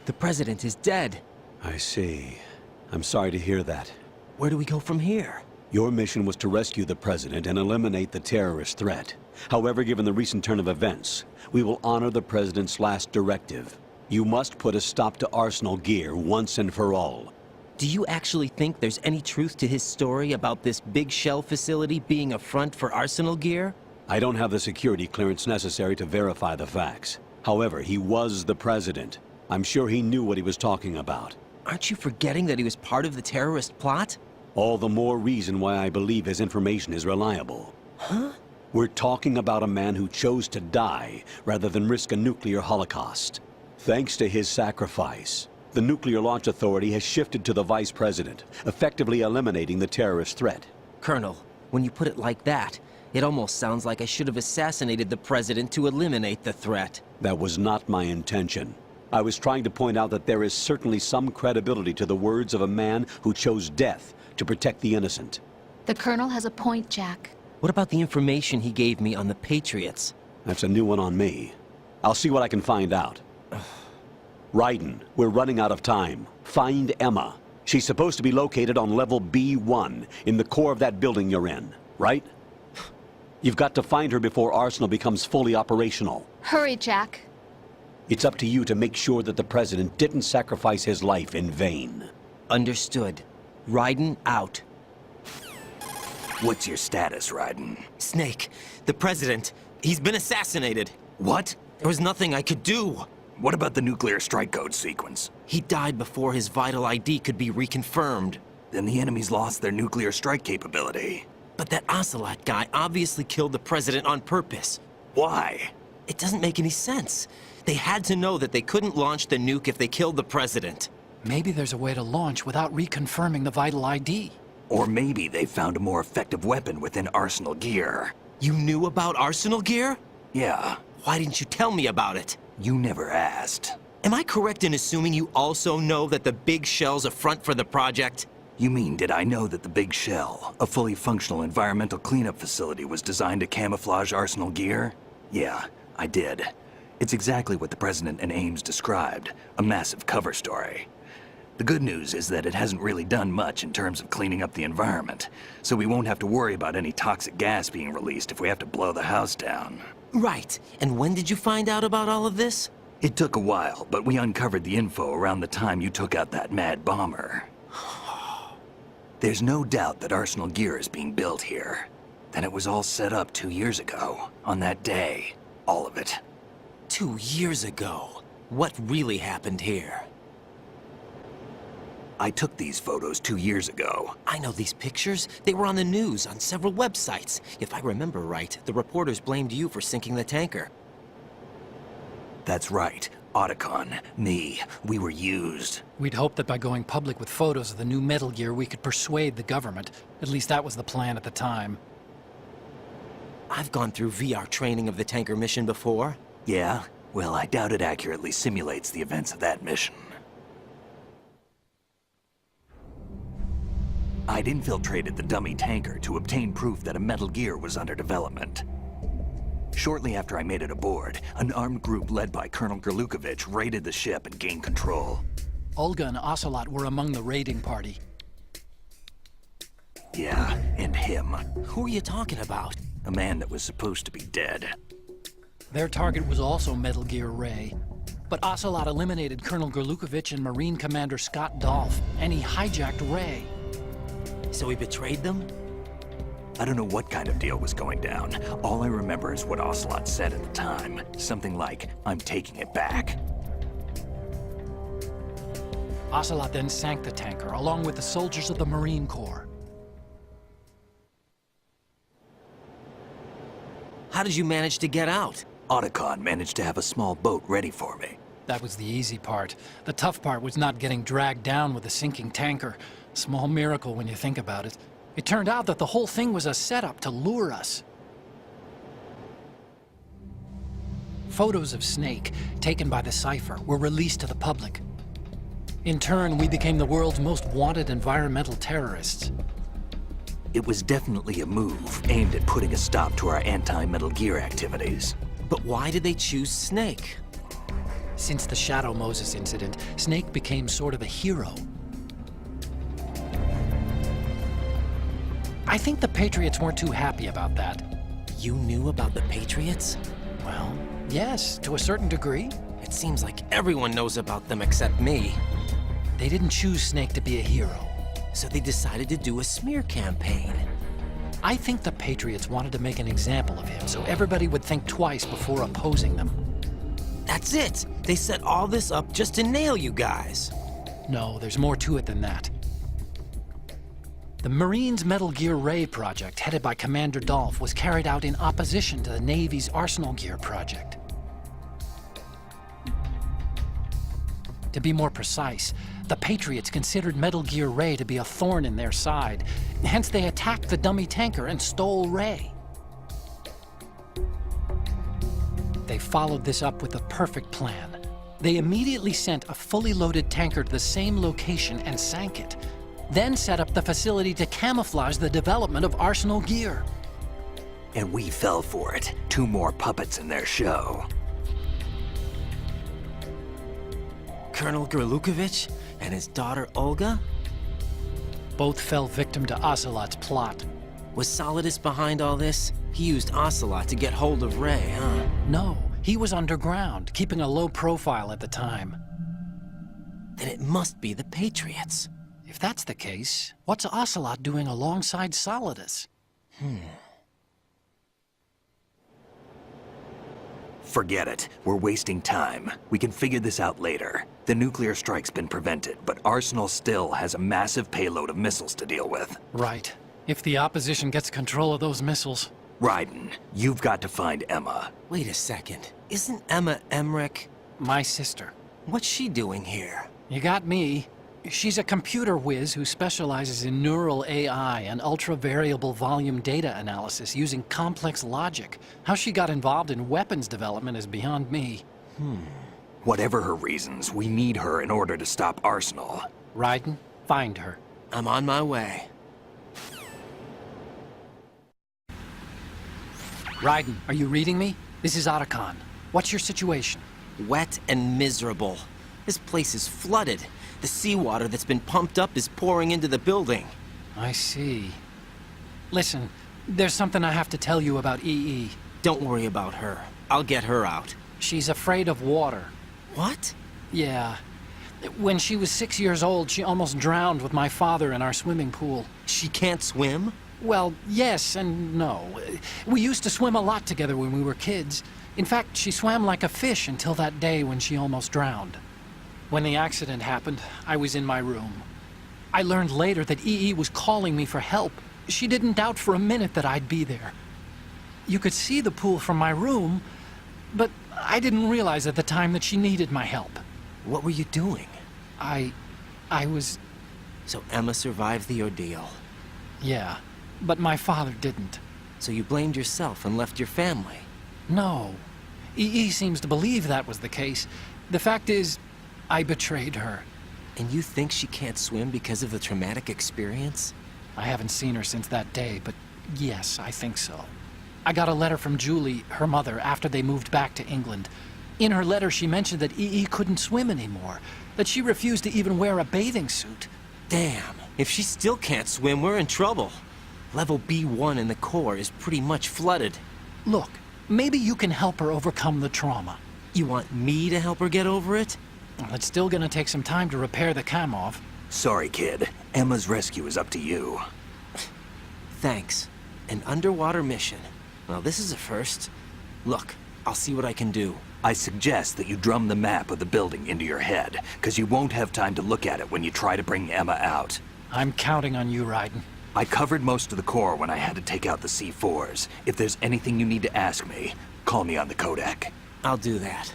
The president is dead. I see. I'm sorry to hear that. Where do we go from here? Your mission was to rescue the president and eliminate the terrorist threat. However, given the recent turn of events, we will honor the president's last directive. You must put a stop to Arsenal Gear once and for all. Do you actually think there's any truth to his story about this big shell facility being a front for Arsenal Gear? I don't have the security clearance necessary to verify the facts. However, he was the president. I'm sure he knew what he was talking about. Aren't you forgetting that he was part of the terrorist plot? All the more reason why I believe his information is reliable. Huh? We're talking about a man who chose to die rather than risk a nuclear holocaust. Thanks to his sacrifice, the Nuclear Launch Authority has shifted to the vice president, effectively eliminating the terrorist threat. Colonel, when you put it like that, it almost sounds like I should have assassinated the president to eliminate the threat. That was not my intention. I was trying to point out that there is certainly some credibility to the words of a man who chose death to protect the innocent. The Colonel has a point, Jack. What about the information he gave me on the Patriots? That's a new one on me. I'll see what I can find out. Raiden, we're running out of time. Find Emma. She's supposed to be located on level B1, in the core of that building you're in, right? You've got to find her before Arsenal becomes fully operational. Hurry, Jack. It's up to you to make sure that the president didn't sacrifice his life in vain. Understood. Raiden out. What's your status, Raiden? Snake, the president, he's been assassinated. What? There was nothing I could do. What about the nuclear strike code sequence? He died before his vital ID could be reconfirmed. Then the enemy's lost their nuclear strike capability. But that Ocelot guy obviously killed the president on purpose. Why? It doesn't make any sense. They had to know that they couldn't launch the nuke if they killed the president. Maybe there's a way to launch without reconfirming the vital ID. Or maybe they found a more effective weapon within Arsenal Gear. You knew about Arsenal Gear? Yeah, Why didn't you tell me about it? you never asked. Am I correct in assuming you also know that the big shell's a front for the project? You mean, did I know that the Big Shell, a fully functional environmental cleanup facility, was designed to camouflage Arsenal Gear? Yeah, I did. It's exactly what the President and Ames described, a massive cover story. The good news is that it hasn't really done much in terms of cleaning up the environment, so we won't have to worry about any toxic gas being released if we have to blow the house down. Right. And when did you find out about all of this? It took a while, but we uncovered the info around the time you took out that mad bomber. There's no doubt that Arsenal Gear is being built here. Then it was all set up 2 years ago, on that day. All of it. 2 years ago. What really happened here? I took these photos 2 years ago. I know these pictures. They were on the news, on several websites. If I remember right, the reporters blamed you for sinking the tanker. That's right. Otacon, me, we were used. We'd hoped that by going public with photos of the new Metal Gear, we could persuade the government. At least that was the plan at the time. I've gone through VR training of the tanker mission before. Yeah? Well, I doubt it accurately simulates the events of that mission. I'd infiltrated the dummy tanker to obtain proof that a Metal Gear was under development. Shortly after I made it aboard, an armed group led by Colonel Gerlukovich raided the ship and gained control. Olga and Ocelot were among the raiding party. Yeah, and him. Who are you talking about? A man that was supposed to be dead. Their target was also Metal Gear Ray. But Ocelot eliminated Colonel Gerlukovich and Marine Commander Scott Dolph, and he hijacked Ray. So he betrayed them? I don't know what kind of deal was going down. All I remember is what Ocelot said at the time. Something like, "I'm taking it back." Ocelot then sank the tanker, along with the soldiers of the Marine Corps. How did you manage to get out? Otacon managed to have a small boat ready for me. That was the easy part. The tough part was not getting dragged down with the sinking tanker. Small miracle when you think about it. It turned out that the whole thing was a setup to lure us. Photos of Snake, taken by the Cypher, were released to the public. In turn, we became the world's most wanted environmental terrorists. It was definitely a move aimed at putting a stop to our anti-Metal Gear activities. But why did they choose Snake? Since the Shadow Moses incident, Snake became sort of a hero. I think the Patriots weren't too happy about that. You knew about the Patriots? Well, yes, to a certain degree. It seems like everyone knows about them except me. They didn't choose Snake to be a hero. So they decided to do a smear campaign. I think the Patriots wanted to make an example of him so everybody would think twice before opposing them. That's it! They set all this up just to nail you guys. No, there's more to it than that. The Marines' Metal Gear Ray project, headed by Commander Dolph, was carried out in opposition to the Navy's Arsenal Gear project. To be more precise, the Patriots considered Metal Gear Ray to be a thorn in their side. Hence, they attacked the dummy tanker and stole Ray. They followed this up with a perfect plan. They immediately sent a fully loaded tanker to the same location and sank it. Then set up the facility to camouflage the development of Arsenal Gear. And we fell for it. 2 more puppets in their show. Colonel Gerlukovich and his daughter Olga? Both fell victim to Ocelot's plot. Was Solidus behind all this? He used Ocelot to get hold of Ray, huh? No, he was underground, keeping a low profile at the time. Then it must be the Patriots. If that's the case, what's Ocelot doing alongside Solidus? Forget it. We're wasting time. We can figure this out later. The nuclear strike's been prevented, but Arsenal still has a massive payload of missiles to deal with. Right. If the opposition gets control of those missiles. Raiden, you've got to find Emma. Wait a second. Isn't Emma Emmerich? My sister. What's she doing here? You got me. She's a computer whiz who specializes in neural AI and ultra-variable volume data analysis using complex logic. How she got involved in weapons development is beyond me. Whatever her reasons, we need her in order to stop Arsenal. Raiden, find her. I'm on my way. Raiden, are you reading me? This is Otacon. What's your situation? Wet and miserable. This place is flooded. The seawater that's been pumped up is pouring into the building. I see. Listen, there's something I have to tell you about EE. Don't worry about her. I'll get her out. She's afraid of water. What? Yeah. When she was 6 years old, she almost drowned with my father in our swimming pool. She can't swim? Well, yes and no. We used to swim a lot together when we were kids. In fact, she swam like a fish until that day when she almost drowned. When the accident happened, I was in my room. I learned later that EE was calling me for help. She didn't doubt for a minute that I'd be there. You could see the pool from my room, but I didn't realize at the time that she needed my help. What were you doing? I was... So Emma survived the ordeal. Yeah, but my father didn't. So you blamed yourself and left your family? No. EE seems to believe that was the case. The fact is, I betrayed her. And you think she can't swim because of the traumatic experience? I haven't seen her since that day, but yes, I think so. I got a letter from Julie, her mother, after they moved back to England. In her letter, she mentioned that EE couldn't swim anymore, that she refused to even wear a bathing suit. Damn, if she still can't swim, we're in trouble. Level B1 in the core is pretty much flooded. Look, maybe you can help her overcome the trauma. You want me to help her get over it? Well, it's still gonna take some time to repair the Kamov. Sorry, kid. Emma's rescue is up to you. Thanks. An underwater mission. Well, this is a first. Look, I'll see what I can do. I suggest that you drum the map of the building into your head, because you won't have time to look at it when you try to bring Emma out. I'm counting on you, Raiden. I covered most of the core when I had to take out the C4s. If there's anything you need to ask me, call me on the codec. I'll do that.